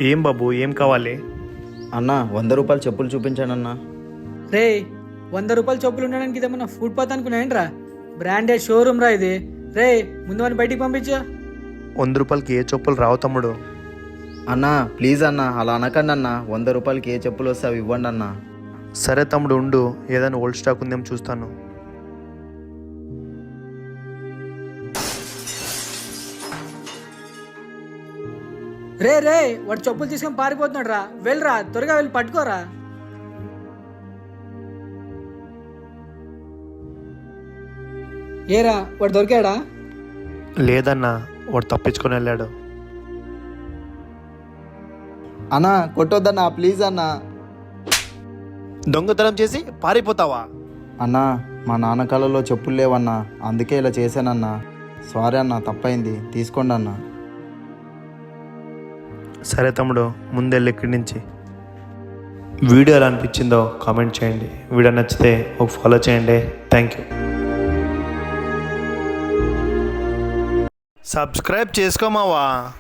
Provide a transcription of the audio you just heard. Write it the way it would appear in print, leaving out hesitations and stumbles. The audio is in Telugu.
ఏం బాబు, ఏం కావాలి? అన్న 100 రూపాయలు చెప్పులు చూపించాను అన్న. రే 100 రూపాయలు చెప్పులు ఉండడానికి ఇదేమన్నా ఫుట్పాత్ అనుకున్నాయంట్రా? బ్రాండెడ్ షోరూమ్ రా ఇది. రే ముందు వాడిని బయటికి పంపించా. 100 రూపాయలకి ఏ చెప్పులు రావు తమ్ముడు. అన్న ప్లీజ్ అన్న, అలా అనకండి అన్న. 100 రూపాయలకి ఏ చెప్పులు వస్తే అవి ఇవ్వండి అన్న. సరే తమ్ముడు ఉండు, ఏదైనా ఓల్డ్ స్టాక్ ఉందేమో చూస్తాను. రే రే వాడు చెప్పులు తీసుకొని పారిపోతున్నాడు రా. వెళ్ళరా, త్వరగా వెళ్ళి పట్టుకోరా. ఏరా వాడు దొరికాడా? లేదన్నా, వాడు తప్పించుకొని వెళ్ళాడు. అన్న కొట్టొద్దన్న, ప్లీజ్ అన్న. దొంగతనం చేసి పారిపోతావా? అన్న మా నాన్న కళ్ళలో చెప్పులు లేవన్నా, అందుకే ఇలా చేశానన్నా. సారీ అన్న, తప్పైంది, తీసుకోండి అన్న. సరే తమ్ముడు, ముందెళ్ళి ఇక్కడి నుంచి. వీడియో ఎలా అనిపించిందో కామెంట్ చేయండి. వీడియో నచ్చితే ఒక ఫాలో చేయండి. Thank you. సబ్స్క్రైబ్ చేసుకోమావా?